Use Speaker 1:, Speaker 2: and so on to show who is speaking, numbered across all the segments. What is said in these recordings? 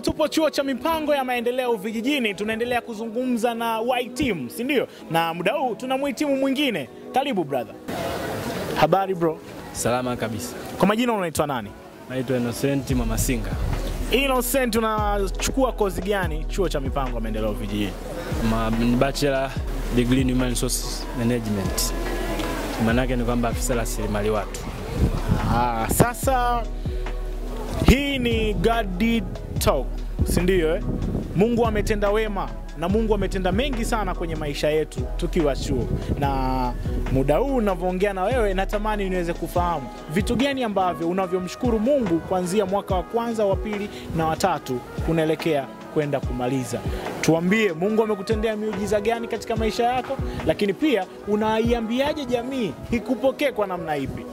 Speaker 1: tupo chuo cha mipango ya maendeleo vijijini, tunaendelea kuzungumza na Y-Team, si ndio? Na muda huu tuna muhitimu mwingine. Karibu brother. Habari bro?
Speaker 2: Salama kabisa.
Speaker 1: Kwa majina unaitwa nani?
Speaker 2: Naitwa Innocent Mamasinga.
Speaker 1: Innocent, unachukua kozi gani chuo cha mipango ya maendeleo vijijini?
Speaker 2: Bachelor degree in Human Resources Management. Maana yake ni kwamba afisa rasilimali watu.
Speaker 1: Sasa hii ni God Did Talk, si ndio? Mungu ametenda wema na Mungu ametenda mengi sana kwenye maisha yetu tukiwa chuo. Na muda huu ninavyoongea na wewe natamani niweze kufahamu vitu gani ambavyo unavyomshukuru Mungu kuanzia mwaka wa kwanza, wa pili na wa tatu unaelekea kwenda kumaliza. Tuambie Mungu amekutendea miujiza gani katika maisha yako, lakini pia unaiambiaje jamii ikupokee kwa namna ipi?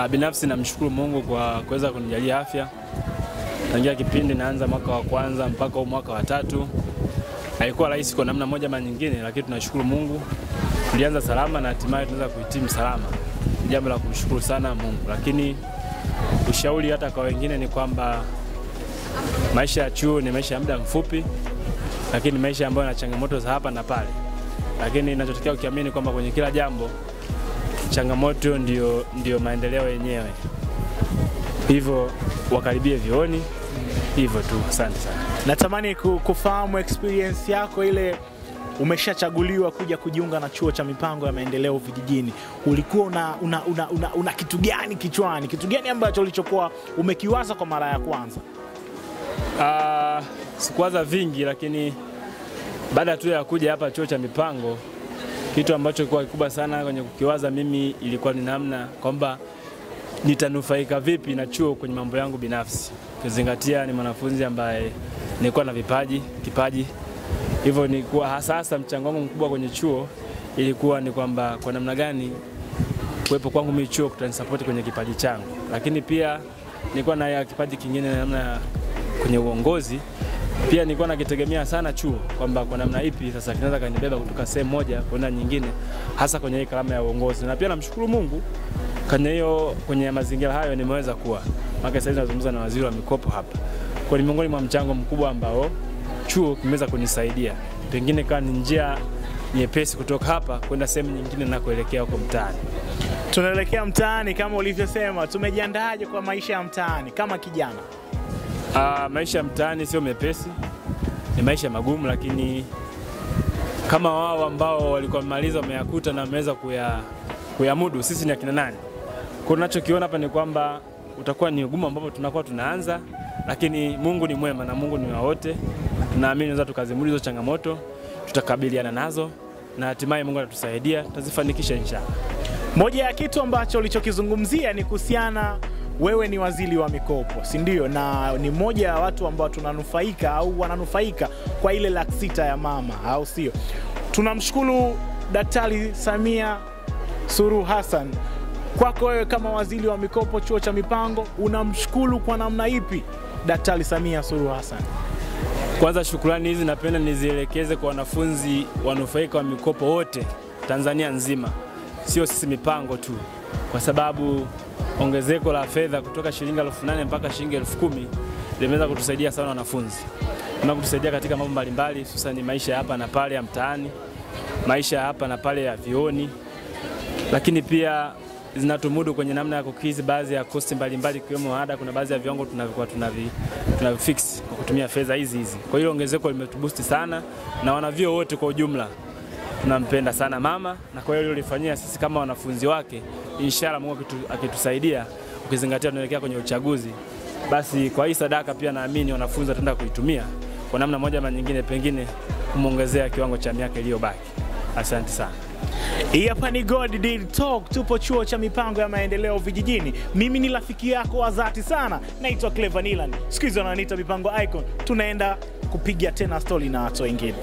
Speaker 2: Binafsi namshukuru Mungu kwa kuweza kunijalia afya. Tangia kipindi naanza mwaka wa kwanza mpaka mwaka wa tatu. Haikuwa rahisi kwa namna moja ama nyingine, lakini tunashukuru Mungu. Tulianza salama na hatimaye tunaweza kuhitimu salama. Jambo la kumshukuru sana Mungu. Lakini ushauri hata kwa wengine ni kwamba maisha ya chuo ni maisha ya muda mfupi, lakini maisha ambayo yana changamoto za hapa na pale. Lakini ninachotokea ukiamini kwamba kwenye kila jambo changamoto ndio maendeleo yenyewe. Hivyo wakaribie vioni. Hivyo tu, asante sana.
Speaker 1: Natamani kufahamu experience yako ile umeshachaguliwa kuja kujiunga na chuo cha mipango ya maendeleo vijijini. Ulikuwa una kitu gani kichwani? Kitu gani ambacho ulichokuwa umekiwaza kwa mara ya kwanza?
Speaker 2: Sikuwaza vingi, lakini baada tu ya kuja hapa chuo cha mipango, kitu ambacho kilikuwa kikubwa sana kwenye kukiwaza mimi ilikuwa ni namna kwamba nitanufaika vipi na chuo kwenye mambo yangu binafsi. Kuzingatia ni mwanafunzi ambaye nilikuwa na kipaji. Hivyo nilikuwa hasa mchango wangu mkubwa kwenye chuo ilikuwa ni kwamba kwa namna gani kuwepo kwangu mimi chuo kutanisupport kwenye kipaji changu. Lakini pia nilikuwa na kipaji kingine namna kwenye uongozi. Pia nilikuwa nakitegemea sana chuo kwamba kwa namna ipi sasa kinaweza kanibeba kutoka sehemu moja kwenda nyingine, hasa kwenye hii kalama ya uongozi. Na pia namshukuru Mungu kwenye mazingira hayo nimeweza kuwa. Maana sasa nazungumza na waziri wa mikopo hapa. Kwa ni miongoni mwa mchango mkubwa ambao chuo kimeweza kunisaidia. Pengine kama ni njia nyepesi kutoka hapa kwenda sehemu nyingine na kuelekea huko mtaani.
Speaker 1: Tunaelekea mtaani kama ulivyosema. Tumejiandaaje kwa maisha ya mtaani kama kijana?
Speaker 2: Maisha ya mtaani sio mepesi. Ni maisha magumu, lakini kama wao ambao walikuwa wamemaliza wameyakuta na wameweza kuyamudu, sisi ni akina nani? Kwa tunachokiona hapa ni kwamba utakuwa ni ugumu ambapo tunakuwa tunaanza, lakini Mungu ni mwema na Mungu ni wa wote. Tunaamini tunaweza tukazimudu hizo changamoto, tutakabiliana nazo na hatimaye Mungu atatusaidia, tutazifanikisha inshallah.
Speaker 1: Moja ya kitu ambacho ulichokizungumzia ni kuhusiana wewe ni waziri wa mikopo, si ndio? Na ni moja ya watu ambao tunanufaika au wananufaika kwa ile Laki-6 ya mama, au sio? Tunamshukuru Daktari Samia Suluhu Hassan. Kwako wewe kama waziri wa mikopo chuo cha mipango, unamshukuru kwa namna ipi Daktari Samia Suluhu Hassan?
Speaker 2: Kwanza shukrani hizi napenda nizielekeze kwa wanafunzi wanufaika wa mikopo wote Tanzania nzima. Sio sisi mipango tu. Kwa sababu ongezeko la fedha kutoka shilingi 8,000 mpaka shilingi 10,000 limeweza kutusaidia sana wanafunzi. Na kutusaidia katika mambo mbalimbali, hususan maisha hapa na pale ya mtaani, maisha hapa na pale ya vioni. Lakini pia zinatumudu kwenye namna ya kukizi baadhi ya kosti mbalimbali ikiwemo ada. Kuna baadhi ya viwango tunavifix kwa kutumia fedha hizi. Kwa hiyo ongezeko limetuboost sana na wanavyo wote kwa ujumla tunampenda sana mama, na kwa hiyo alilofanyia sisi kama wanafunzi wake, inshallah Mungu akitusaidia, ukizingatia tunaelekea kwenye uchaguzi, basi kwa hii sadaka pia naamini wanafunzi wataenda kuitumia kwa namna moja ama nyingine, pengine kumuongezea kiwango cha miaka iliyobaki. Asante sana.
Speaker 1: Hii hapa ni God Did Talk, tupo chuo cha mipango ya maendeleo vijijini. Mimi ni rafiki yako wa dhati sana, naitwa Clever Nilan. Siku hizo wananiita Mipango Icon. Tunaenda kupiga tena story na watu wengine.